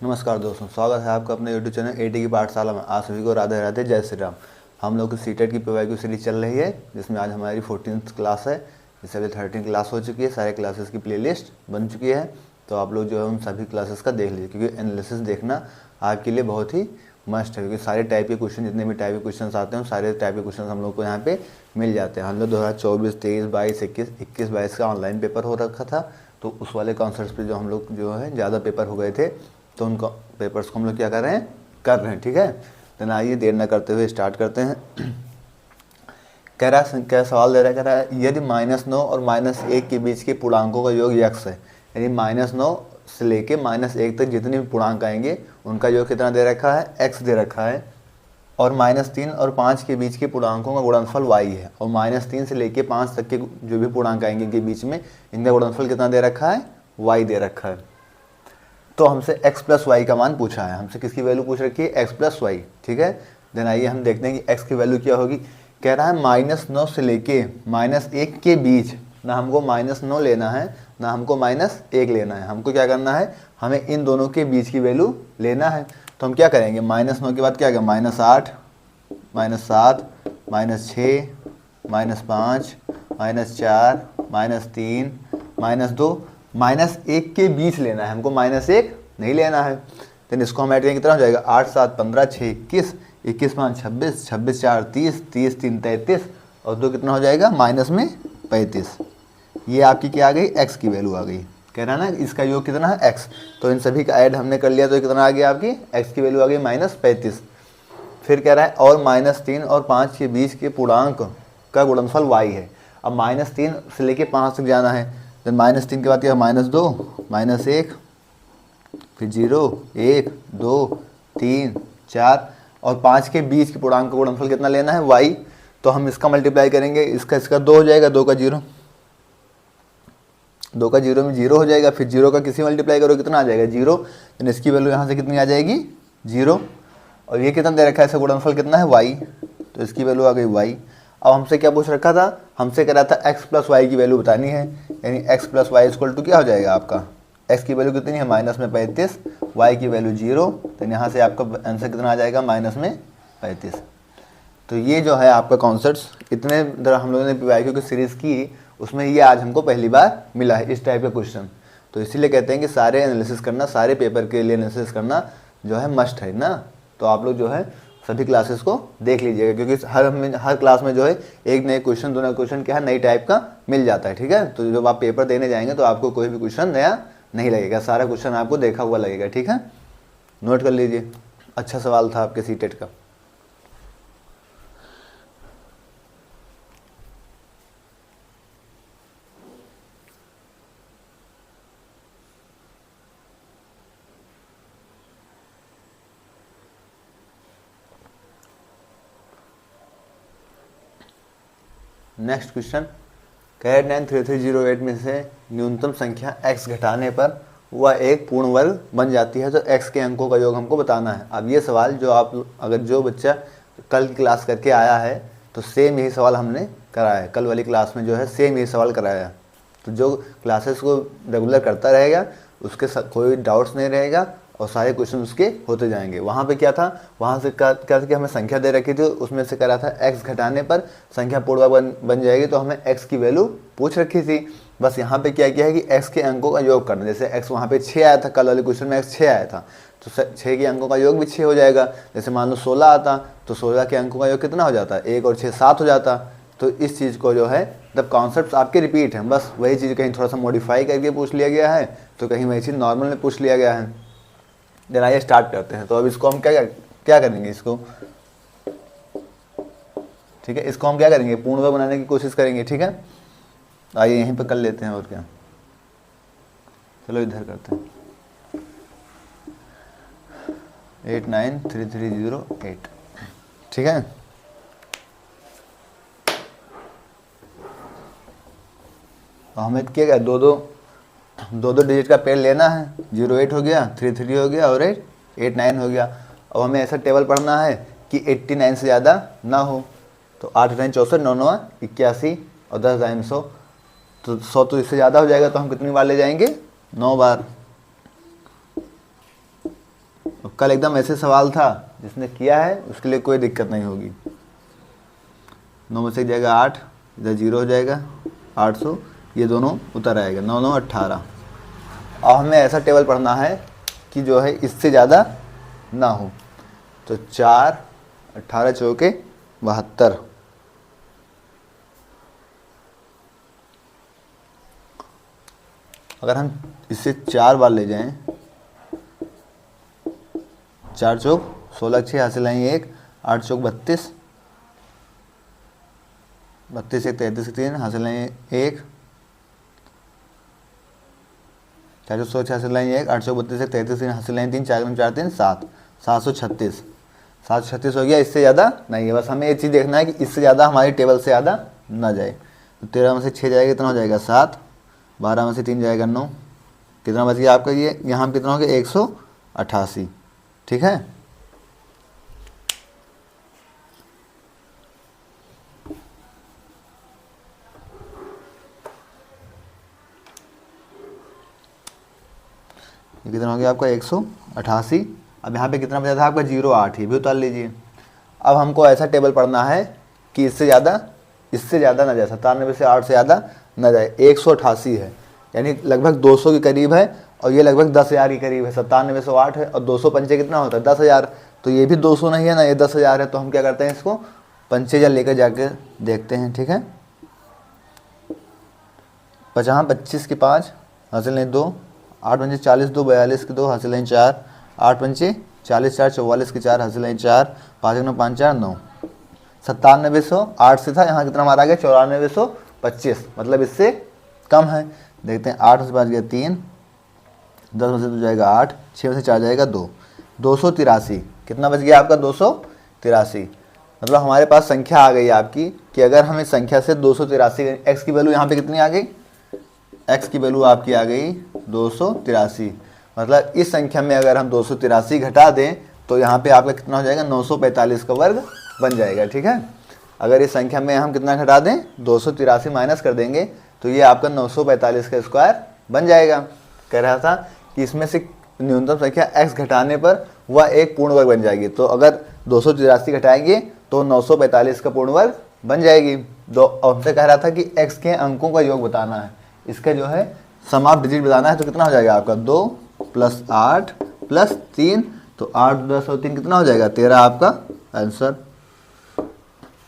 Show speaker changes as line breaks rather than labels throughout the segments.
नमस्कार दोस्तों, स्वागत है आपका अपने यूट्यूब चैनल एटी की पाठशाला में। आप सभी को राधे राधे, जय श्री राम। हम लोग की सीटेट की पीवाईक्यू सीरीज चल रही है, जिसमें आज हमारी 14th क्लास है। इससे अभी 13 क्लास हो चुकी है। सारे क्लासेस की प्लेलिस्ट बन चुकी है, तो आप लोग जो है उन सभी क्लासेस का देख लीजिए, क्योंकि एनालिसिस देखना आपके लिए बहुत ही मस्ट है। क्योंकि सारे टाइप के क्वेश्चन, जितने भी टाइप के क्वेश्चन आते हैं, सारे टाइप के क्वेश्चन हम लोग को यहाँ पे मिल जाते हैं। हम लोग 2024, 23, 22, 21, 22 का ऑनलाइन पेपर हो रखा था, तो उस वाले कॉन्सेप्ट पे जो हम लोग जो है ज़्यादा पेपर हो गए थे, तो उन पेपर्स को हम लोग क्या कर रहे हैं। ठीक है, तो आइए देर न करते हुए स्टार्ट करते हैं। कह रहा है, क्या सवाल दे रहा है, कह रहा है यदि -9 और -1 के बीच के पूर्णांकों का योग x है, यानी -9 से लेके -1 तक जितने भी पूर्णांक आएंगे उनका योग कितना दे रखा है, x दे रखा है। और -3 और 5 के बीच के पूर्णांकों का गुणनफल y है, और -3 से लेके 5 तक के जो भी पूर्णांक आएंगे इनके बीच में, इनका गुणनफल कितना दे रखा है, y दे रखा है। तो हमसे x प्लस वाई का मान पूछा है, हमसे किसकी वैल्यू पूछ रखी है, x प्लस वाई। ठीक है, देन आइए हम देखते हैं कि x की वैल्यू क्या होगी। कह रहा है -9 से लेके -1 के बीच, ना हमको -9 लेना है ना हमको -1 लेना है, हमको क्या करना है, हमें इन दोनों के बीच की वैल्यू लेना है। तो हम क्या करेंगे, -9 के बाद क्या करेंगे, -8, -7, -6, -5, -4, -3, -2, -1 के बीच लेना है, हमको -1 नहीं लेना है। तो इसको हम ऐड करेंगे, कितना हो जाएगा, 8, 7, 15, 6, 21, 21, 5, 26, 26, 4, 30, 30, 3, 33 और 2 कितना हो जाएगा, -35। ये आपकी क्या आ गई, x की वैल्यू आ गई। कह रहा है ना इसका योग कितना है, x। तो इन सभी का ऐड हमने कर लिया, तो कितना आ गया आपकी, x की वैल्यू आ गई -35। फिर कह रहा है और -3 और 5 के बीच के पूर्णांक का गुणनफल y है। अब -3 से लेके 5 तक जाना है, तो -3 के बाद क्या, -2, -1, फिर 0, 1, 2, 3, 4 और 5 के बीच के पूर्णांक का गुणनफल कितना लेना है, y। तो हम इसका मल्टीप्लाई करेंगे, इसका 2 हो जाएगा, 2 का 0, 2 का 0 में 0 हो जाएगा। फिर 0 का किसी मल्टीप्लाई करो कितना आ जाएगा, 0। तो इसकी वैल्यू यहाँ से कितनी आ जाएगी, 0। और ये कितना दे रखा है, इसका गुणनफल कितना है, y। तो इसकी वैल्यू आ गई y। अब हमसे क्या पूछ रखा था, हमसे कह रहा था x प्लस वाई की वैल्यू बतानी है, यानी x plus y equal to क्या हो जाएगा आपका, x की वैल्यू कितनी है, -35, y की वैल्यू 0। तो यहाँ से आपका आंसर कितना आ जाएगा, -35। तो ये जो है आपका कॉन्सेप्ट, इतने हम लोगों ने पीवाईक्यू की सीरीज़ की, उसमें ये आज हमको पहली बार मिला है इस टाइप का क्वेश्चन। तो इसीलिए कहते हैं कि सारे एनालिसिस करना, सारे पेपर के लिए एनालिसिस करना जो है मस्ट है ना। तो आप लोग जो है सभी क्लासेस को देख लीजिएगा, क्योंकि हर क्लास में जो है एक नए क्वेश्चन, दो नए क्वेश्चन क्या है, नई टाइप का मिल जाता है। ठीक है, तो जब आप पेपर देने जाएंगे तो आपको कोई भी क्वेश्चन नया नहीं लगेगा, सारा क्वेश्चन आपको देखा हुआ लगेगा। ठीक है, नोट कर लीजिए। अच्छा सवाल था आपके सीटेट का। नेक्स्ट क्वेश्चन, कैरेट 93308 में से न्यूनतम संख्या x घटाने पर वह एक पूर्ण वर्ग बन जाती है, तो x के अंकों का योग हमको बताना है। अब ये सवाल जो आप, अगर जो बच्चा कल की क्लास करके आया है तो सेम यही सवाल हमने कराया है, कल वाली क्लास में जो है सेम यही सवाल कराया है। तो जो क्लासेस को रेगुलर करता रहेगा उसके कोई डाउट्स नहीं रहेगा, और सारे क्वेश्चन उसके होते जाएंगे। वहाँ पे क्या था, वहाँ से क्या था कि हमें संख्या दे रखी थी, उसमें से करा था x घटाने पर संख्या पूर्ण बन जाएगी, तो हमें x की वैल्यू पूछ रखी थी। बस यहाँ पे क्या किया है कि x के अंकों का योग करना। जैसे x वहाँ पे 6 आया था, कल वाले क्वेश्चन में x 6 आया था, तो 6 के अंकों का योग भी 6 हो जाएगा। जैसे मान लो 16 आता, तो 16 के अंकों का योग कितना हो जाता, 1 और 6 7 हो जाता। तो इस चीज़ को जो है, जब कॉन्सेप्ट आपके रिपीट हैं, बस वही चीज़ कहीं थोड़ा सा मॉडिफाई करके पूछ लिया गया है, तो कहीं वही चीज़ नॉर्मल में पूछ लिया गया है। देन आइए स्टार्ट करते हैं। तो अब इसको हम क्या करेंगे, इसको, ठीक है, इसको हम क्या करेंगे, पूर्ण वर्ग बनाने की कोशिश करेंगे। ठीक है, आइए यहीं पर कर लेते हैं, और क्या, चलो इधर करते हैं। 893308, ठीक है। तो हमें क्या, दो डिजिट का पेड़ लेना है। 08 हो गया, 33 हो गया और 89 हो गया। अब हमें ऐसा टेबल पढ़ना है कि 89 से ज़्यादा ना हो। तो 8 9 64, 9 9 81 और 10 दाइन 100। तो 100 तो इससे ज़्यादा हो जाएगा, तो हम कितनी बार ले जाएंगे, 9 बार। कल एकदम ऐसे सवाल था, जिसने किया है उसके लिए कोई दिक्कत नहीं होगी। 9 में से जाएगा 8, इधर 0 हो जाएगा, 800, ये दोनों उतर आएगा, 9 9 18। अब हमें ऐसा टेबल पढ़ना है कि जो है इससे ज़्यादा ना हो। तो 4 18 चौके 72, अगर हम इससे 4 बार ले जाएं, 4 चौक 16 6 हासिल आएंगे 1, 8 चौक 32, 32 1 33 3 हासिल आएंगे 1, 4 चौक 16 हासिल आएंगे 1, 8 चौक 32 1 33 3 हासिल आएंगे 3, 4 4 3 7, 736, 736 हो गया। इससे ज़्यादा नहीं है, बस हमें ये चीज़ देखना है कि इससे ज़्यादा हमारी टेबल से ज़्यादा ना जाए। तो 13 में से 6 जाएगा, कितना हो जाएगा 7, 12 में से 3 जाएगा 9, कितना बच गया आपका, ये यहाँ कितना हो गया 188। ठीक है, ये कितना हो गया आपका 188। अब यहाँ पे कितना बचा था आपका 08, ये भी उतार लीजिए। अब हमको ऐसा टेबल पढ़ना है कि इससे ज़्यादा ना जाए, 97 से 8 से ज़्यादा ना जाए। 188 है, यानी लगभग 200 के करीब है, और ये लगभग 10,000 के करीब है। 97 से 8 है और 200 पंचे कितना होता है 10,000, तो ये भी 200 नहीं है ना, ये 10,000 है। तो हम क्या करते हैं, इसको पंचे या लेकर जाके देखते हैं। ठीक है, 50 25 के 5 हासिल नहीं 2, 8 पंचे 40 2 42 के 2 हासिल नहीं 4, 8 पंचे 40 4 44 के 4 हासिल नहीं 4, 5 9 5 4 9। 9708 से था, यहाँ कितना हमारा आ गया 9425, मतलब इससे कम है। देखते हैं, 8 में से 5 गया 3, 10 में से 2 जाएगा 8, 6 में से 4 जाएगा 2, 283। कितना बच गया आपका 283। मतलब हमारे पास संख्या आ गई आपकी कि अगर हम इस संख्या से 283, एक्स की वैल्यू यहाँ पे कितनी आ गई, एक्स की वैल्यू आपकी आ गई 283। मतलब इस संख्या में अगर हम 283 घटा दें तो यहाँ पे आपका कितना हो जाएगा 945 का वर्ग बन जाएगा। ठीक है, अगर इस संख्या में हम कितना घटा दें 283 माइनस कर देंगे तो ये आपका 945 का स्क्वायर बन जाएगा। कह रहा था कि इसमें से न्यूनतम संख्या x घटाने पर वह एक पूर्ण वर्ग बन जाएगी। तो अगर 283 घटाएंगे तो 945 का पूर्ण वर्ग बन जाएगी। हमसे कह रहा था कि x के अंकों का योग बताना है, इसका जो है सम ऑफ डिजिट बताना है। तो कितना हो जाएगा आपका 2 + 8 + 3, तो 8 10 और 3 कितना हो जाएगा 13 आपका आंसर।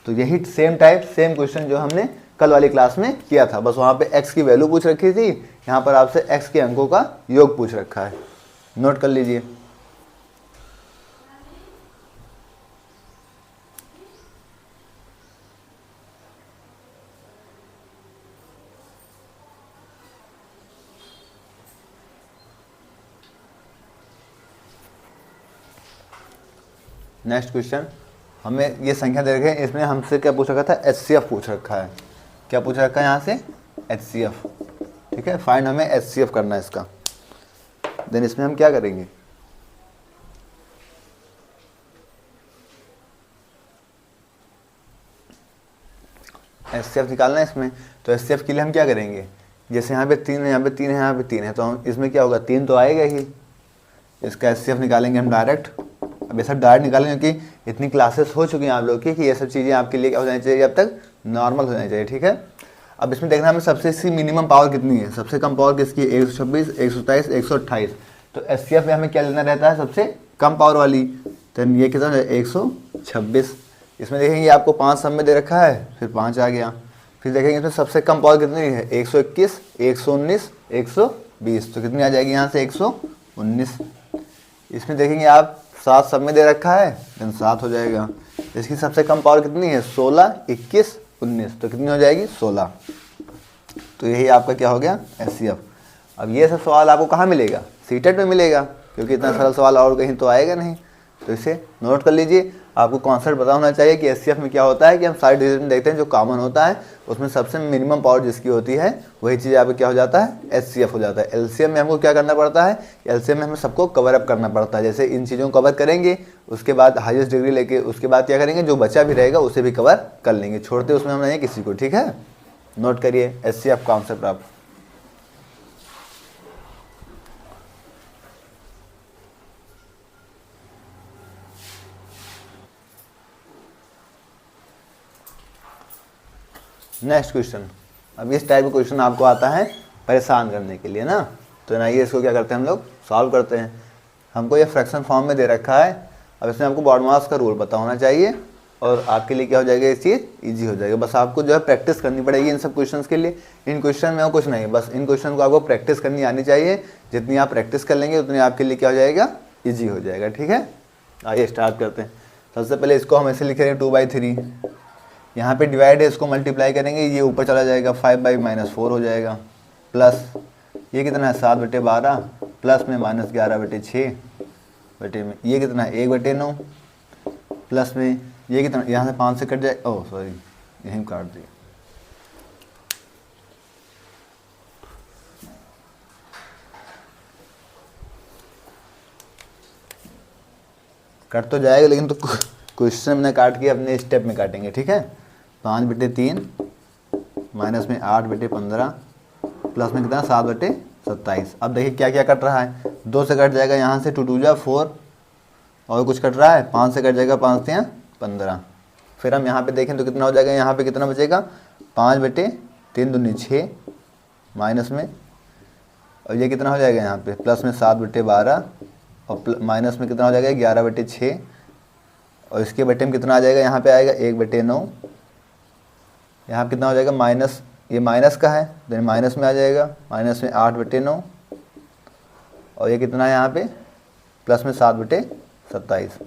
तो यही सेम क्वेश्चन जो हमने कल वाली क्लास में किया था, बस वहाँ पे x की वैल्यू पूछ रखी थी, यहाँ पर आपसे x के अंकों का योग पूछ रखा है। नोट कर लीजिए। नेक्स्ट क्वेश्चन, हमें ये संख्या दे रखे हैं, इसमें हमसे क्या पूछ रखा था HCF पूछ रखा है। क्या पूछ रखा है यहाँ से HCF। ठीक है, फाइंड हमें HCF करना है इसका। देन इसमें हम क्या करेंगे, HCF निकालना है इसमें। तो HCF के लिए हम क्या करेंगे, जैसे यहाँ पे 3 है, यहाँ पे 3 है, यहाँ पे 3 है, तो हम इसमें क्या होगा 3 तो आएगा ही, इसका HCF निकालेंगे हम डायरेक्ट। अब ये सब डायरेक्ट निकालेंगे क्योंकि इतनी क्लासेस हो चुकी हैं आप लोग की कि ये सब चीज़ें आपके लिए क्या हो जानी चाहिए, अब तक नॉर्मल हो जानी चाहिए। ठीक है, अब इसमें देखना हमें सबसे इसकी मिनिमम पावर कितनी है, सबसे कम पावर किसकी है 126 127 128। तो HCF में हमें क्या लेना रहता है सबसे कम पावर वाली, तो ये कितना है 126। इसमें देखेंगे आपको 5 सब में दे रखा है, फिर 5 आ गया। फिर देखेंगे इसमें सबसे कम पावर कितनी है 121 119 120, तो कितनी आ जाएगी यहाँ से 119। इसमें देखेंगे आप 7 सब में दे रखा है, देन 7 हो जाएगा। इसकी सबसे कम पावर कितनी है 16 21 19, तो कितनी हो जाएगी 16। तो यही आपका क्या हो गया HCF। अब ये सब सवाल आपको कहाँ मिलेगा, सीटेट में मिलेगा, क्योंकि इतना सरल सवाल और कहीं तो आएगा नहीं। तो इसे नोट कर लीजिए। आपको कॉन्सेप्ट पता होना चाहिए कि HCF में क्या होता है कि हम सारे डिजिट में देखते हैं जो कॉमन होता है उसमें सबसे मिनिमम पावर जिसकी होती है वही चीज़ यहाँ पे क्या हो जाता है HCF हो जाता है। LCM में हमको क्या करना पड़ता है, LCM में हमें सबको कवर अप करना पड़ता है। जैसे इन चीज़ों को कवर करेंगे, उसके बाद हाईएस्ट डिग्री लेके उसके बाद क्या करेंगे, जो बचा भी रहेगा उसे भी कवर कर लेंगे, छोड़ते उसमें हम नहीं किसी को। ठीक है, नोट करिए HCF कॉन्सेप्ट आप। नेक्स्ट क्वेश्चन, अब इस टाइप का क्वेश्चन आपको आता है परेशान करने के लिए ना, तो आइए इसको क्या करते हैं हम लोग सॉल्व करते हैं। हमको ये फ्रैक्शन फॉर्म में दे रखा है, अब इसमें आपको बॉडमास का रूल पता होना चाहिए और आपके लिए क्या हो जाएगा, ये चीज़ ईजी हो जाएगा। बस आपको जो है प्रैक्टिस करनी पड़ेगी इन सब क्वेश्चंस के लिए। इन क्वेश्चन में कुछ नहीं, बस इन क्वेश्चन को आपको प्रैक्टिस करनी आनी चाहिए। जितनी आप प्रैक्टिस कर लेंगे उतनी आपके लिए क्या हो जाएगा, ईजी हो जाएगा। ठीक है, आइए स्टार्ट करते हैं। सबसे पहले इसको हम ऐसे लिख रहे हैं 2/3, यहाँ पे डिवाइड है, इसको मल्टीप्लाई करेंगे, ये ऊपर चला जाएगा 5/-4 हो जाएगा, प्लस ये कितना है 7/12, प्लस में -11/6 बटे में ये कितना है 1/9, प्लस में ये कितना, यहाँ से 5 से कट जाए, ओह सॉरी यहीं काट दिया, कट तो जाएगा लेकिन तो क्वेश्चन में काट के अपने स्टेप में काटेंगे। ठीक है, 5/3 माइनस में 8/15 प्लस में कितना 7/27। अब देखिए क्या क्या कट रहा है, 2 से कट जाएगा, यहाँ से 2 2 जा 4 और कुछ कट रहा है, 5 से कट जाएगा, 5 से 15। फिर हम यहाँ पे देखें तो कितना हो जाएगा, यहाँ पे कितना बचेगा 5/3 दूनी 6 माइनस में, और ये कितना हो जाएगा यहाँ पे प्लस में 7/12 और माइनस में कितना हो जाएगा 11/6 और इसके बटे में कितना आ जाएगा, यहाँ पे आएगा 1/9, यहाँ पे कितना हो जाएगा माइनस, ये माइनस का है तो माइनस में आ जाएगा, माइनस में 8/9 और ये कितना है यहाँ पे प्लस में 7/27।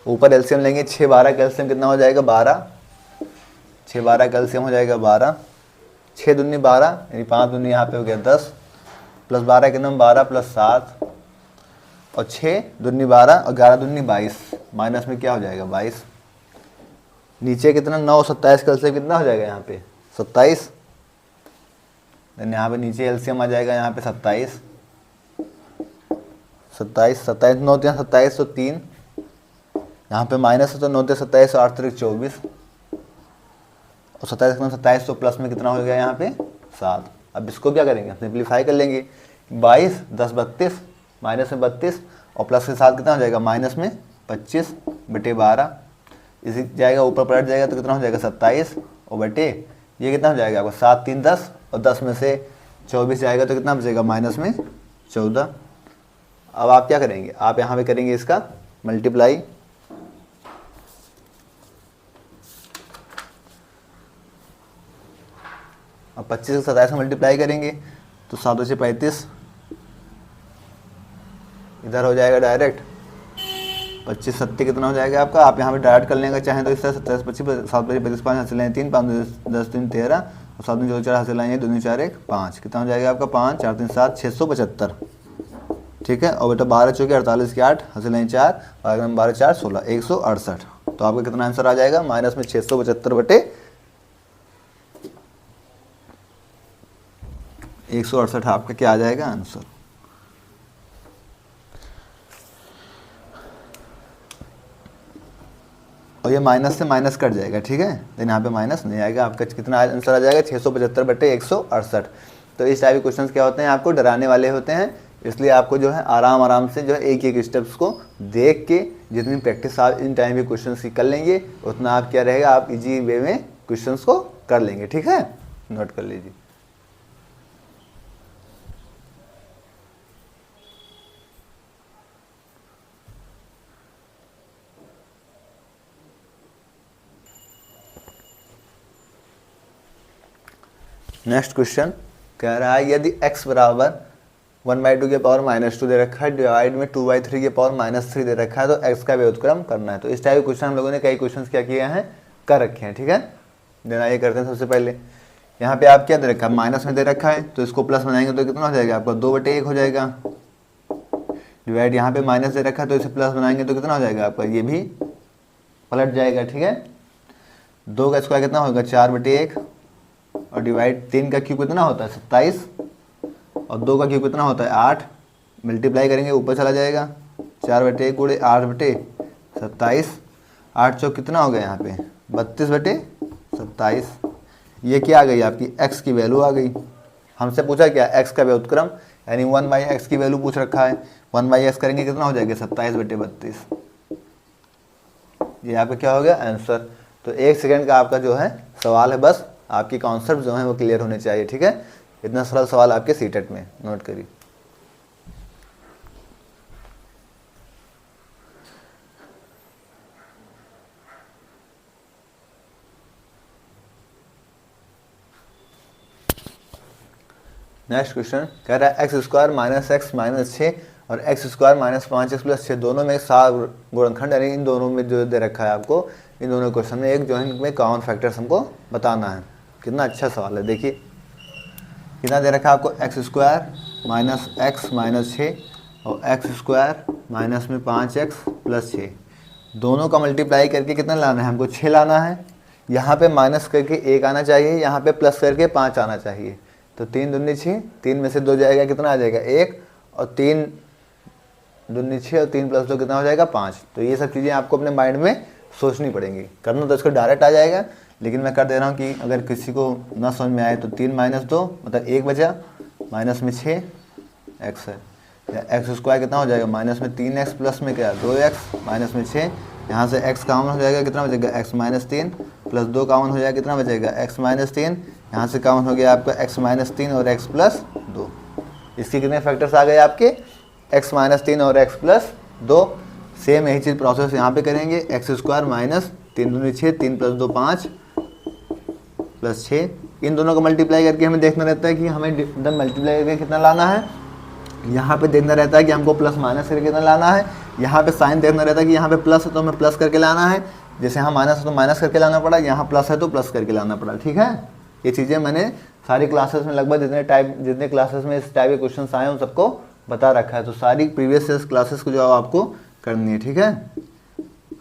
ऊपर एलसीएम लेंगे, 6 12 का एलसीएम कितना हो जाएगा 12, 6 12 का एलसीएम हो जाएगा 12, 6 दूनी 12 यानी 5 दूनी यहाँ पे हो गया 10, प्लस 12 कितना 12 प्लस 7 और 6 दूनी 12 और 11 दूनी 22, माइनस में क्या हो जाएगा 22। नीचे कितना 9 27 का एलसीएम कितना हो जाएगा यहाँ पे 27, देन यहाँ पे नीचे एलसीएम आ जाएगा यहाँ पे 27 27 9 3 27 तो 3, यहाँ पे माइनस है तो 9 3 27 और 8 3 24 और 27 27 तो प्लस में कितना हो गया यहाँ पे 7। अब इसको क्या करेंगे, सिंप्लीफाई कर लेंगे, 22 10 32 माइनस में 32 और प्लस के साथ कितना हो जाएगा माइनस में 25/12, इसी जाएगा ऊपर पलट जाएगा तो कितना हो जाएगा 27 और बटे ये कितना हो जाएगा आपका 7 3 10 और 10 में से 24 जाएगा तो कितना बचेगा माइनस में 14। अब आप क्या करेंगे, आप यहाँ पे करेंगे इसका मल्टीप्लाई, अब 25 से 27 में मल्टीप्लाई करेंगे तो 7 से 35 इधर हो जाएगा डायरेक्ट, 25 7 कितना हो जाएगा आपका, आप यहाँ पे डायरेक्ट कर लेंगे चाहें तो इस तरह 27 25 7 25 5 हासिल लाएँ 3 5 10 3 13 और 7 2 4 हासिल लाएँ 2 4 1 5, कितना हो जाएगा आपका 5 4 3 7 675। ठीक है, और बेटा 12 चौके 48 के 8 हासिल लाएँ 4 और अगर 12 4 16 168, तो आपका कितना आंसर आ जाएगा माइनस में 675/168 आपका क्या आ जाएगा आंसर। और ये माइनस से माइनस कट जाएगा। ठीक है, लेकिन यहाँ पे माइनस नहीं आएगा, आपका कितना आंसर आ जाएगा 675/168। तो इस टाइप के क्वेश्चंस क्या होते हैं, आपको डराने वाले होते हैं, इसलिए आपको जो है आराम आराम से जो है एक एक स्टेप्स को देख के जितनी प्रैक्टिस आप इन टाइम के क्वेश्चंस की कर लेंगे उतना आप क्या रहेगा, आप इजी वे में क्वेश्चंस को कर लेंगे। ठीक है, नोट कर लीजिए। नेक्स्ट क्वेश्चन कह रहा है यदि x बराबर 1/2 के पावर -2 दे रखा है डिवाइड में 2/3 के पावर -3 दे रखा है तो x का व्युत्क्रम करना है। तो इस टाइप के क्वेश्चन हम लोगों ने कई क्वेश्चंस क्या किए हैं, कर रखे हैं। ठीक है, देना ये करते हैं। सबसे पहले यहाँ पे आप क्या दे रखा है, माइनस में दे रखा है तो इसको प्लस बनाएंगे तो कितना हो जाएगा आपका 2/1 हो जाएगा। डिवाइड यहाँ पे माइनस दे रखा है तो इसे प्लस बनाएंगे तो कितना हो जाएगा आपका, ये भी पलट जाएगा। ठीक है, 2 का स्क्वायर कितना होगा 4/1 और डिवाइड 3 का क्यूब कितना होता है 27 और 2 का क्यूब कितना होता है 8, मल्टीप्लाई करेंगे ऊपर चला जाएगा 4/1 गुणे 8/27, 8 चौक कितना हो गया यहाँ पे 32/27। ये क्या आ गई आपकी x की वैल्यू आ गई। हमसे पूछा क्या x का व्युत्क्रम यानी 1/x की वैल्यू पूछ रखा है, 1/x करेंगे कितना हो जाएगा 27/32। ये आपका क्या हो गया आंसर। तो 1 सेकंड का आपका जो है सवाल है, बस आपकी कॉन्सेप्ट जो है वो क्लियर होने चाहिए, ठीक है। इतना सरल सवाल आपके सीटेट में, नोट करिए। नेक्स्ट क्वेश्चन कह रहा है x square minus x minus 6 और x square minus 5x plus 6 दोनों में 7 गुणनखंड, यानी इन दोनों में जो दे रखा है आपको, इन दोनों क्वेश्चन में एक जो है इनमें कॉमन फैक्टर्स हमको बताना है। कितना अच्छा सवाल है, देखिए कितना दे रखा है आपको, x square minus x minus 6 और एक्स स्क्वायर माइनस में 5x प्लस 6, दोनों का मल्टीप्लाई करके कितना लाना है हमको, 6 लाना है। यहाँ पे माइनस करके 1 आना चाहिए, यहाँ पे प्लस करके 5 आना चाहिए। तो 3 दूनी 6, 3 में से 2 जाएगा, कितना आ जाएगा 1, और 3 दूनी 6 और 3 प्लस 2 कितना हो जाएगा 5। तो ये सब चीज़ें आपको अपने माइंड में सोचनी पड़ेंगी, करना तो इसको डायरेक्ट आ जाएगा, लेकिन मैं कर दे रहा हूँ कि अगर किसी को ना समझ में आए तो 3 माइनस 2 मतलब 1 बचा, माइनस में 6 एक्स है, एक्स स्क्वायर कितना हो जाएगा, माइनस में 3x प्लस में क्या 2x माइनस में 6, यहाँ से x कॉमन हो जाएगा, कितना बचेगा x माइनस 3 प्लस 2 कॉमन हो जाएगा, कितना बचेगा x माइनस 3, यहाँ से कॉमन हो गया आपका x माइनस 3 और x प्लस 2। इसके कितने फैक्टर्स आ गए आपके, x माइनस 3 और x प्लस 2। सेम यही चीज़ प्रोसेस यहाँ पे करेंगे, एक्स स्क्वायर माइनस 3 दूनी 6, 3 प्लस 2 5 प्लस 6, इन दोनों को मल्टीप्लाई करके हमें देखना रहता है कि हमें एकदम मल्टीप्लाई करके कितना लाना है। यहाँ पे देखना रहता है कि हमको प्लस माइनस करके कितना लाना है, यहाँ पे साइन देखना रहता है कि यहाँ पे प्लस है तो हमें प्लस करके लाना है, जैसे यहाँ माइनस है तो माइनस करके लाना पड़ा, यहाँ प्लस है तो प्लस करके लाना पड़ा, ठीक है। ये चीज़ें मैंने सारी क्लासेस में लगभग जितने क्लासेस में इस टाइप के क्वेश्चन आए उन सबको बता रखा है, तो सारी प्रीवियस क्लासेस को जो आपको करनी है, ठीक है।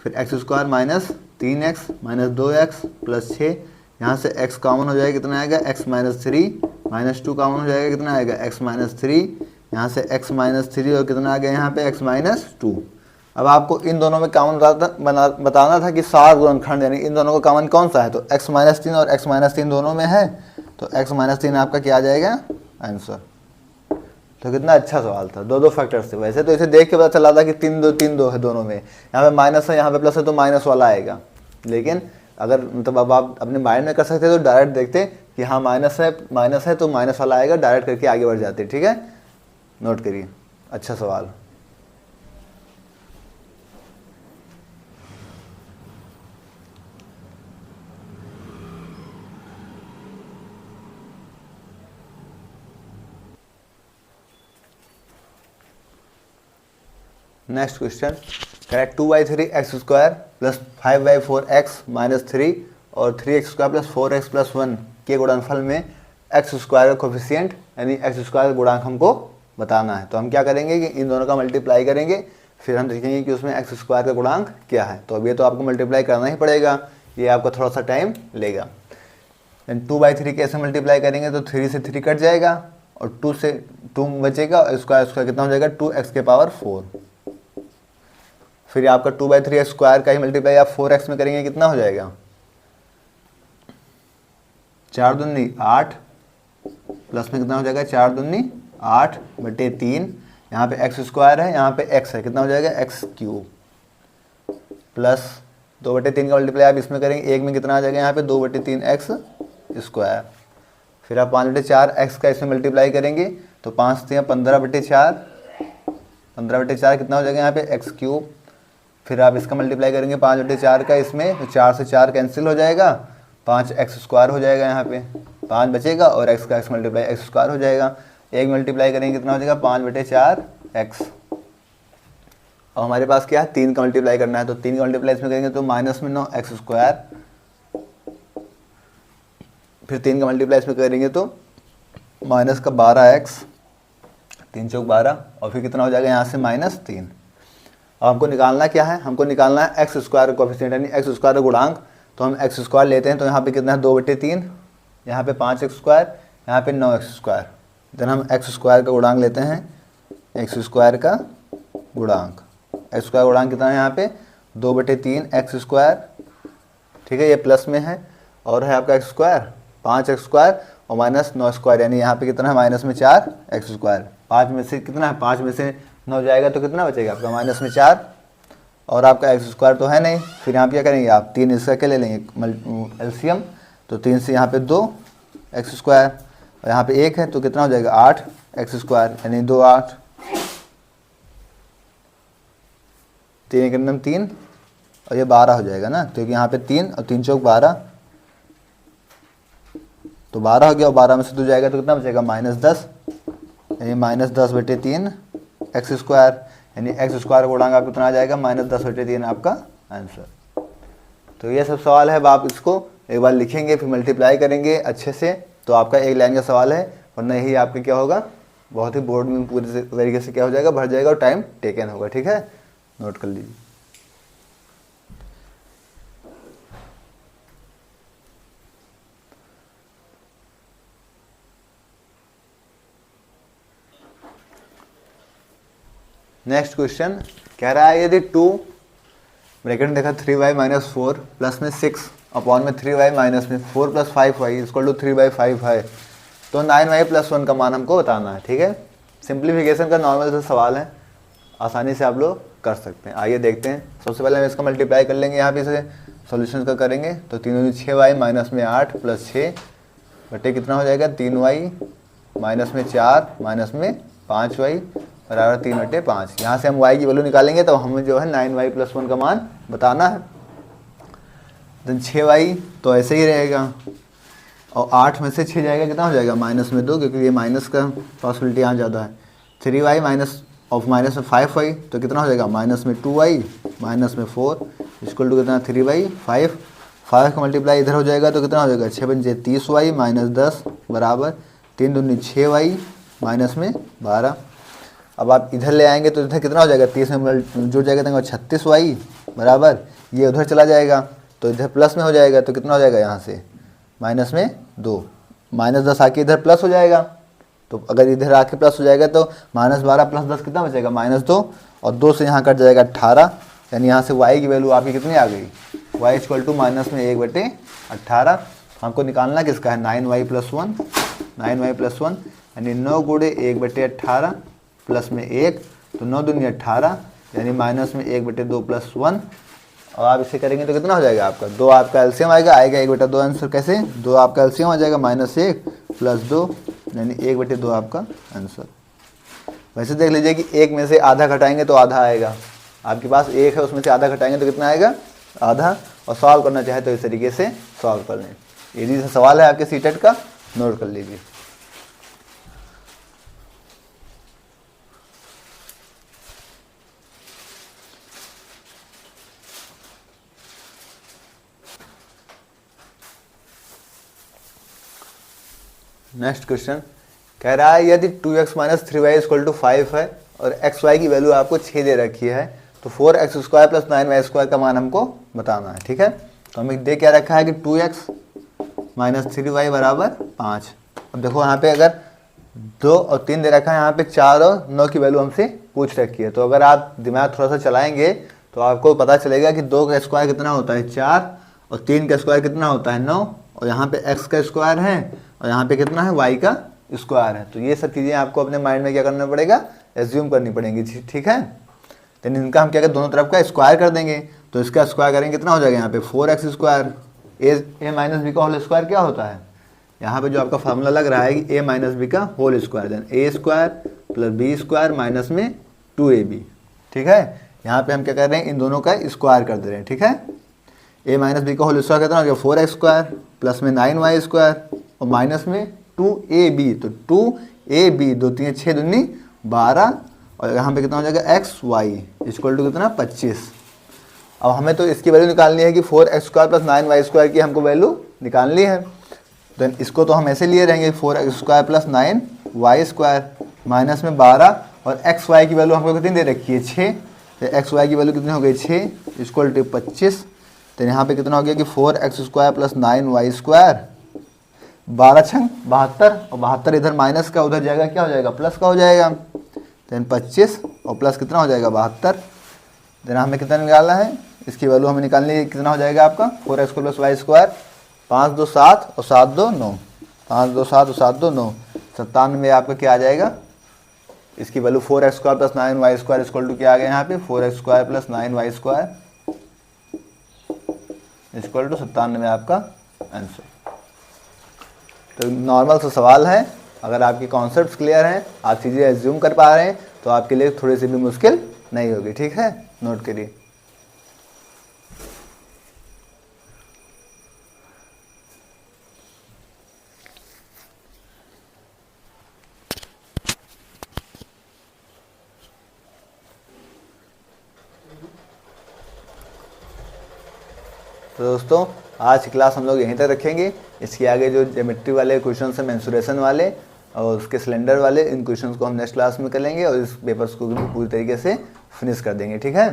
फिर x square minus 3x minus 2x plus 6, यहाँ से x कॉमन हो जाएगा, कितना आएगा x माइनस 3 माइनस 2 कॉमन हो जाएगा, कितना आएगा x माइनस 3, यहाँ से x माइनस 3 और कितना आ गया यहाँ पे x माइनस 2। अब आपको इन दोनों में कॉमन बताना था कि 7 गुणनखंड, यानी इन दोनों का कॉमन कौन सा है, तो x माइनस 3 और x माइनस 3 दोनों में है, तो x माइनस 3 आपका क्या आ जाएगा आंसर। तो कितना अच्छा सवाल था, दो फैक्टर्स थे। वैसे तो इसे देख के पता चला था कि 3 2 है दोनों में, यहाँ पे माइनस है यहाँ पे प्लस है तो माइनस वाला आएगा, लेकिन अगर मतलब अब आप अपने माइंड में कर सकते तो डायरेक्ट देखते कि हाँ माइनस है तो माइनस वाला आएगा, डायरेक्ट करके आगे बढ़ जाते, ठीक है। नोट करिए, अच्छा सवाल। Next question correct 2/3 x square plus 5/4 x minus 3 और 3x square plus 4x plus 1 के गुणनफल में एक्स स्क्वायर का कोफिशिएंट यानी एक्स स्क्वायर का गुणांक हमको बताना है। तो हम क्या करेंगे कि इन दोनों का मल्टीप्लाई करेंगे, फिर हम देखेंगे कि उसमें एक्स स्क्वायर का गुणांक क्या है। तो अब ये तो आपको मल्टीप्लाई करना ही पड़ेगा, ये आपको थोड़ा सा टाइम लेगा। 2/3 कैसे मल्टीप्लाई करेंगे, तो 3 से 3 कट जाएगा और 2 से 2 बचेगा, स्क्वायर कितना हो जाएगा 2x के पावर 4। फिर आपका 2/3 स्क्वायर का ही मल्टीप्लाई आप 4x में करेंगे, कितना हो जाएगा 4 दूनी 8 प्लस में कितना हो जाएगा 4 दूनी 8 बटे 3, यहाँ पे एक्स स्क्वायर है यहाँ पे x है, कितना हो जाएगा x क्यूब प्लस 2/3 का मल्टीप्लाई आप इसमें करेंगे, 1 में कितना आ जाएगा यहाँ पे 2/3 एक्स स्क्वायर। फिर आप 5/4 x का इसमें मल्टीप्लाई करेंगे तो 5 से 15/4, 15/4 कितना हो जाएगा यहाँ पे x क्यूब। फिर आप इसका मल्टीप्लाई करेंगे 5/4 का इसमें, तो 4 से 4 कैंसिल हो जाएगा, 5x स्क्वायर हो जाएगा, यहाँ पे 5 बचेगा और x का x मल्टीप्लाई x स्क्वायर हो जाएगा। 1 मल्टीप्लाई करेंगे कितना हो जाएगा 5/4 x। और हमारे पास क्या है 3 का मल्टीप्लाई करना है, तो 3 का मल्टीप्लाई इसमें करेंगे तो माइनस में 9x स्क्वायर। फिर 3 का मल्टीप्लाई इसमें करेंगे तो माइनस का 12x, 3 चौक 12, और फिर कितना हो जाएगा यहाँ से -3। अब हमको निकालना क्या है, हमको निकालना है एक्स स्क्वायर का कोफिशिएंट यानी एक्स स्क्वायर का गुणांक। तो हम एक्स स्क्वायर लेते हैं, तो यहाँ पे कितना है 2/3, यहाँ पे 5x स्क्वायर, यहाँ पे 9x स्क्वायर। देन हम एक्स स्क्वायर का गुणांक लेते हैं, एक्स स्क्वायर का गुणांक, एक्स स्क्वायर गुणांक कितना है यहाँ पे 2/3 एक्स स्क्वायर, ठीक है, ये प्लस में है, और है आपका एक्स स्क्वायर 5x स्क्वायर और माइनस 9 स्क्वायर, यानी यहाँ पे कितना है माइनस में 4x स्क्वायर। 5 में से कितना है 5 में से 9 जाएगा तो कितना बचेगा आपका माइनस में 4, और आपका एक्स स्क्वायर तो है नहीं। फिर यहाँ पे क्या करेंगे आप 3 इसका क्या ले लेंगे एलसीएम, तो 3 से यहाँ पे 2 एक्स स्क्वायर, और यहाँ पे 1 है तो कितना हो जाएगा 8 एक्स स्क्वायर, यानी 2 8, 3 के नम 3 और ये 12 हो जाएगा ना, क्योंकि यहाँ पे 3 और 3 चौक 12, तो 12 हो गया और 12 में से 2 जाएगा तो कितना बचेगा -10, यानी -10/3 एक्स स्क्वायर, यानी एक्स स्क्वायर गुणांक आपको कितना आ जाएगा -10/3 आपका आंसर। तो ये सब सवाल है, अब आप इसको एक बार लिखेंगे फिर मल्टीप्लाई करेंगे अच्छे से, तो आपका एक लाइन का सवाल है, वरना यही आपके क्या होगा बहुत ही बोर्ड में पूरी तरीके से क्या हो जाएगा भर जाएगा और टाइम टेकन होगा। ठीक है, नोट कर लीजिए। नेक्स्ट क्वेश्चन कह रहा है यदि 2 ब्रैकेट में देखा 3y - 4 प्लस में 6 अपॉन में 3y माइनस में 4 + 5y इक्वल टू 3/5 है, तो 9y + 1 का मान हमको बताना है। ठीक है, सिंप्लीफिकेशन का नॉर्मल सा सवाल है, आसानी से आप लोग कर सकते हैं। आइए देखते हैं। सबसे पहले हम इसका मल्टीप्लाई कर लेंगे, यहाँ पे इसे सॉल्यूशन का करेंगे तो 3 × 6y माइनस में 8 + 6 बटे कितना हो जाएगा 3y माइनस में 4 माइनस में 5y बराबर 3/5। यहाँ से हम y की वैल्यू निकालेंगे तो हमें जो है 9y + 1 का मान बताना है। देन 6y तो ऐसे ही रहेगा, और 8 में से 6 जाएगा कितना हो जाएगा -2, क्योंकि ये माइनस का पॉसिबिलिटी यहाँ ज़्यादा है। 3y माइनस में 5y तो कितना हो जाएगा -2y माइनस में 4 इक्वल टू कितना 3/5। 5 का मल्टीप्लाई इधर हो जाएगा तो कितना हो जाएगा 6 × 5 = 30y माइनस 10 बराबर 3 दूनी 6y माइनस में 12। अब आप इधर ले आएंगे तो इधर कितना हो जाएगा 30 में जुड़ जाएगा तो 36y बराबर, ये उधर चला जाएगा तो इधर प्लस में हो जाएगा तो कितना हो जाएगा यहाँ से माइनस में 2, -10 आके इधर प्लस हो जाएगा, तो अगर इधर आके प्लस हो जाएगा तो -12 + 10 कितना बचेगा -2, और 2 से यहाँ कट जाएगा 18, यानी यहाँ से y की वैल्यू आपकी कितनी आ गई y = -1/18। हमको निकालना किसका है 9y + 1, 9y + 1 यानी 9 × 1/18 प्लस में 1 तो 9 दूनी 18 यानी माइनस में 1/2 + 1, और आप इसे करेंगे तो कितना हो जाएगा आपका 2 आपका एलसीएम आएगा 1/2 आंसर। कैसे 2 आपका एलसीएम आ जाएगा -1 + 2 यानी 1/2 आपका आंसर। वैसे देख लीजिए कि 1 में से आधा घटाएंगे तो आधा आएगा, आपके पास 1 है उसमें से आधा घटाएंगे तो कितना आएगा आधा, और सॉल्व करना चाहे तो इस तरीके से सॉल्व कर लें। इजी सा सवाल है आपके सीटेट का, नोट कर लीजिए। नेक्स्ट क्वेश्चन कह रहा है यदि 2x - 3y = 5 है और xy की वैल्यू आपको 6 दे रखी है, तो 4x² + 9y² का मान हमको बताना है। ठीक है, तो हमें दे क्या रखा है कि 2x - 3y बराबर 5। अब देखो यहाँ पे अगर 2 और 3 दे रखा है, यहाँ पे 4 और 9 की वैल्यू हमसे पूछ रखी है, तो अगर आप दिमाग थोड़ा सा चलाएंगे तो आपको पता चलेगा कि 2 का स्क्वायर कितना होता है 4 और 3 का स्क्वायर कितना होता है 9, और यहाँ पे x का स्क्वायर है और यहाँ पे कितना है y का स्क्वायर है। तो ये सब चीज़ें आपको अपने माइंड में क्या करना पड़ेगा एज्यूम करनी पड़ेंगी। ठीक है, तो इनका हम क्या करें दोनों तरफ का स्क्वायर कर देंगे, तो इसका स्क्वायर करेंगे कितना हो जाएगा यहाँ पे 4x²। a - b का होल स्क्वायर क्या होता है, यहाँ पे जो आपका फार्मूला लग रहा है कि a - b का whole square, then a² + b² minus में 2ab। ठीक है, यहाँ पे हम क्या कर रहे हैं इन दोनों का स्क्वायर कर दे रहे हैं। ठीक है, a - b का होल स्क्वायर कितना हो गया 4x² प्लस में 9y² और माइनस में 2ab, तो 2ab 2 3 6 दूनी 12, और यहाँ पे कितना हो जाएगा xy इक्वल टू कितना 25। अब हमें तो इसकी वैल्यू निकालनी है कि 4x² + 9y² की हमको वैल्यू निकालनी है, देन इसको तो हम ऐसे लिए रहेंगे 4x² + 9y² माइनस में 12, और xy की वैल्यू हमको कितनी दे रखी है 6, तो xy की वैल्यू कितनी हो गई 6 इक्वल टू 25। तो यहाँ पे कितना हो गया कि 4x² + 9y², 12 छंग 72, और 72 इधर माइनस का उधर जाएगा क्या हो जाएगा प्लस का हो जाएगा, देन 25 और प्लस कितना हो जाएगा 72। देन हमें कितना निकालना है, इसकी वैल्यू हमें निकालनी है कितना हो जाएगा आपका 4x² + y², 5 2 7 और 7 2 9, 5 2 7 और 7 2 9, 97 में आपका क्या आ जाएगा, इसकी value 4x² + 9y² equal to क्या आ गया यहाँ पे 4x² + 9y² इक्वल टू 97 में आपका आंसर। तो नॉर्मल सा सवाल है, अगर आपके कॉन्सेप्ट्स क्लियर हैं, आप चीज़ें एज्यूम कर पा रहे हैं, तो आपके लिए थोड़ी सी भी मुश्किल नहीं होगी। ठीक है, नोट करिए। तो दोस्तों, आज की क्लास हम लोग यहीं तक रखेंगे। इसके आगे जो ज्योमेट्री वाले क्वेश्चन हैं, मेंसुरेशन वाले और उसके सिलेंडर वाले, इन क्वेश्चंस को हम नेक्स्ट क्लास में कर लेंगे और इस पेपर्स को भी पूरी तरीके से फिनिश कर देंगे। ठीक है,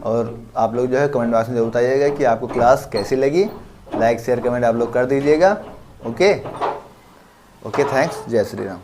और आप लोग जो है कमेंट बॉक्स में जरूर बताइएगा कि आपको क्लास कैसी लगी। लाइक शेयर कमेंट आप लोग कर दीजिएगा। Okay, thanks. जय श्री राम।